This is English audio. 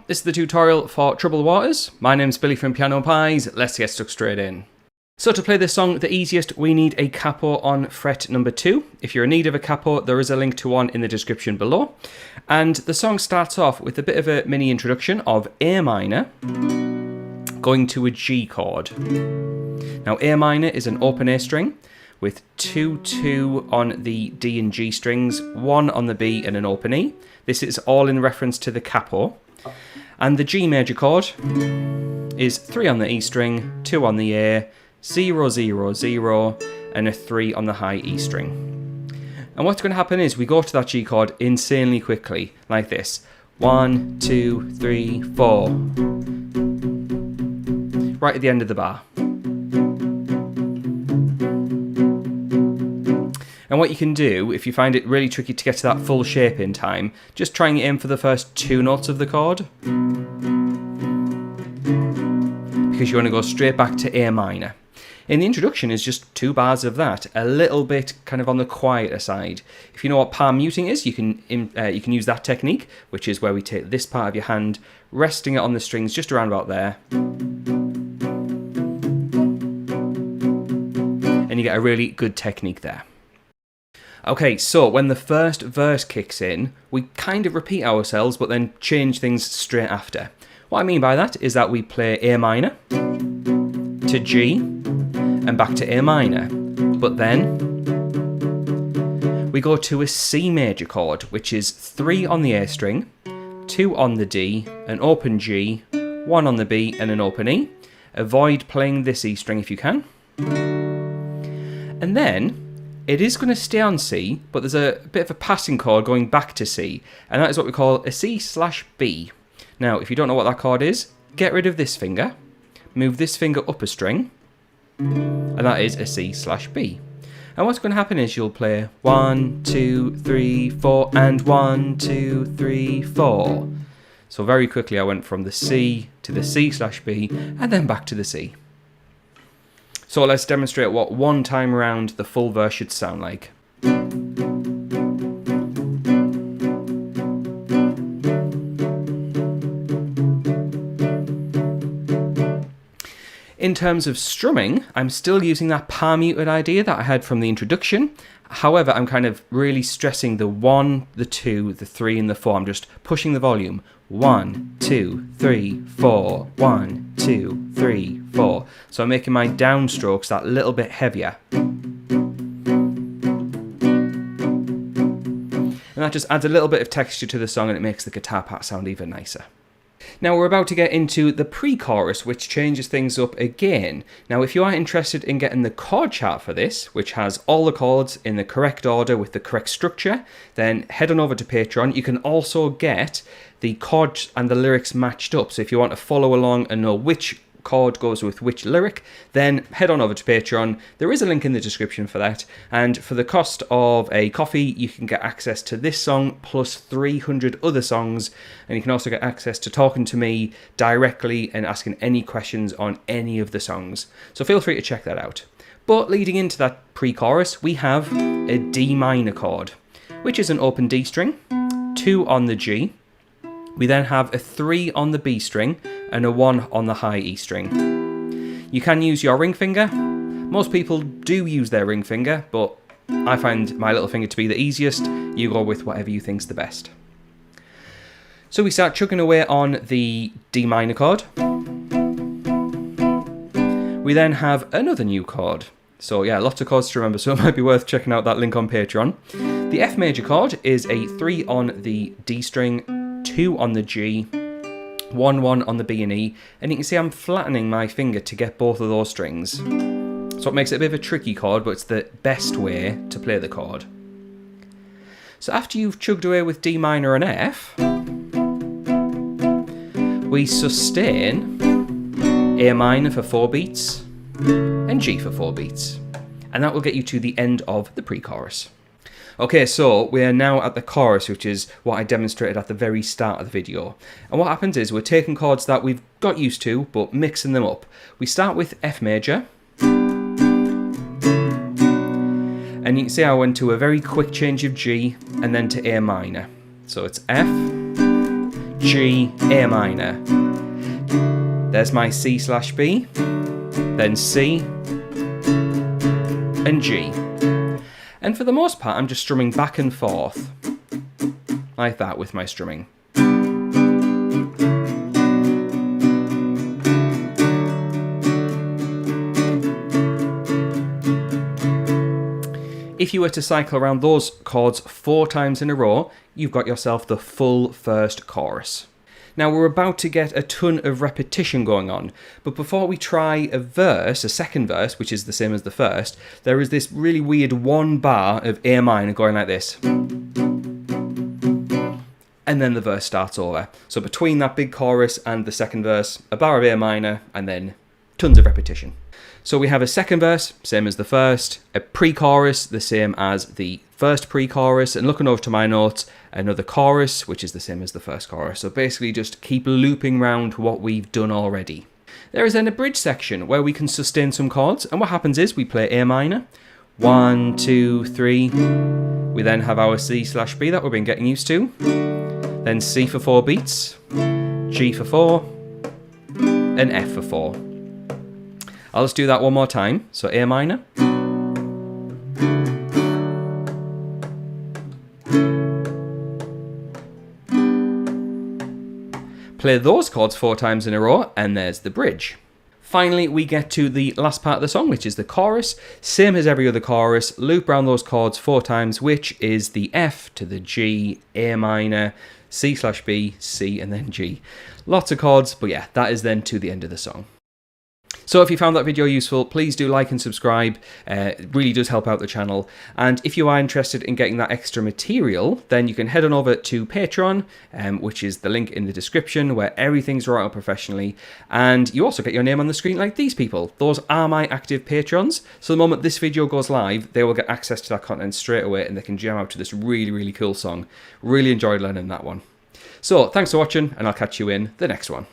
this is the tutorial for Troubled Waters. My name's Billy from Piano Pies. Let's get stuck straight in. So to play this song the easiest, we need a capo on fret number 2. If you're in need of a capo, there is a link to one in the description below. And the song starts off with a bit of a mini introduction of A minor going to a G chord. Now A minor is an open A string with 2 on the D and G strings, 1 on the B and an open E. This is all in reference to the capo. And the G major chord is 3 on the E string, 2 on the A, 0, 0, 0, and a 3 on the high E string. And what's going to happen is we go to that G chord insanely quickly, like this. 1, 2, 3, 4. Right at the end of the bar. And what you can do, if you find it really tricky to get to that full shape in time, just try and aim for the first 2 notes of the chord. Because you want to go straight back to A minor. In the introduction is just 2 bars of that, a little bit kind of on the quieter side. If you know what palm muting is, you can use that technique, which is where we take this part of your hand, resting it on the strings just around about there. And you get a really good technique there. Okay, so when the first verse kicks in, we kind of repeat ourselves, but then change things straight after. What I mean by that is that we play A minor to G and back to A minor, but then we go to a C major chord, which is 3 on the A string, 2 on the D, an open G, 1 on the B and an open E. Avoid playing this E string if you can. And then it is going to stay on C, but there's a bit of a passing chord going back to C, and that is what we call a C/B. Now, if you don't know what that chord is, get rid of this finger, move this finger up a string, and that is a C/B. And what's going to happen is you'll play 1, 2, 3, 4, and 1, 2, 3, 4. So very quickly I went from the C to the C/B, and then back to the C. So let's demonstrate what one time around the full verse should sound like. In terms of strumming, I'm still using that palm muted idea that I had from the introduction. However, I'm kind of really stressing the 1, the 2, the 3, and the 4. I'm just pushing the volume. 1, 2, 3, 4. 1, 2, 3, 4. So I'm making my downstrokes that little bit heavier. And that just adds a little bit of texture to the song, and it makes the guitar part sound even nicer. Now we're about to get into the pre-chorus, which changes things up again. Now if you are interested in getting the chord chart for this, which has all the chords in the correct order with the correct structure, then head on over to Patreon. You can also get the chords and the lyrics matched up. So if you want to follow along and know which chord goes with which lyric, then head on over to Patreon. There is a link in the description for that, and for the cost of a coffee you can get access to this song plus 300 other songs, and you can also get access to talking to me directly and asking any questions on any of the songs, so feel free to check that out. But leading into that pre-chorus, we have a D minor chord, which is an open D string, 2 on the G. We then have a 3 on the B string and a 1 on the high E string. You can use your ring finger. Most people do use their ring finger, but I find my little finger to be the easiest. You go with whatever you think's the best. So we start chugging away on the D minor chord. We then have another new chord. So yeah, lots of chords to remember, so it might be worth checking out that link on Patreon. The F major chord is a 3 on the D string, 2 on the G, 1, 1 on the B and E, and you can see I'm flattening my finger to get both of those strings. So it makes it a bit of a tricky chord, but it's the best way to play the chord. So after you've chugged away with D minor and F, we sustain A minor for 4 beats and G for 4 beats, and that will get you to the end of the pre-chorus. Okay, so we are now at the chorus, which is what I demonstrated at the very start of the video. And what happens is we're taking chords that we've got used to, but mixing them up. We start with F major. And you can see I went to a very quick change of G and then to A minor. So it's F, G, A minor. There's my C/B, then C, and G. And for the most part, I'm just strumming back and forth, like that with my strumming. If you were to cycle around those chords 4 times in a row, you've got yourself the full first chorus. Now we're about to get a ton of repetition going on, but before we try a second verse, which is the same as the first, there is this really weird 1 bar of A minor going like this. And then the verse starts over. So between that big chorus and the second verse, a bar of A minor, and then tons of repetition. So we have a second verse, same as the first, a pre-chorus, the same as the first pre-chorus, and looking over to my notes, another chorus, which is the same as the first chorus. So basically just keep looping round what we've done already. There is then a bridge section where we can sustain some chords, and what happens is we play A minor, 1, 2, 3, we then have our C/B that we've been getting used to, then C for 4 beats, G for 4, and F for 4. I'll just do that one more time. So A minor. Play those chords 4 times in a row, and there's the bridge. Finally, we get to the last part of the song, which is the chorus. Same as every other chorus, loop around those chords 4 times, which is the F to the G, A minor, C/B, C, and then G. Lots of chords, but yeah, that is then to the end of the song. So if you found that video useful, please do like and subscribe. It really does help out the channel. And if you are interested in getting that extra material, then you can head on over to Patreon, which is the link in the description, where everything's right out professionally. And you also get your name on the screen like these people. Those are my active patrons. So the moment this video goes live, they will get access to that content straight away, and they can jam out to this really, really cool song. Really enjoyed learning that one. So thanks for watching, and I'll catch you in the next one.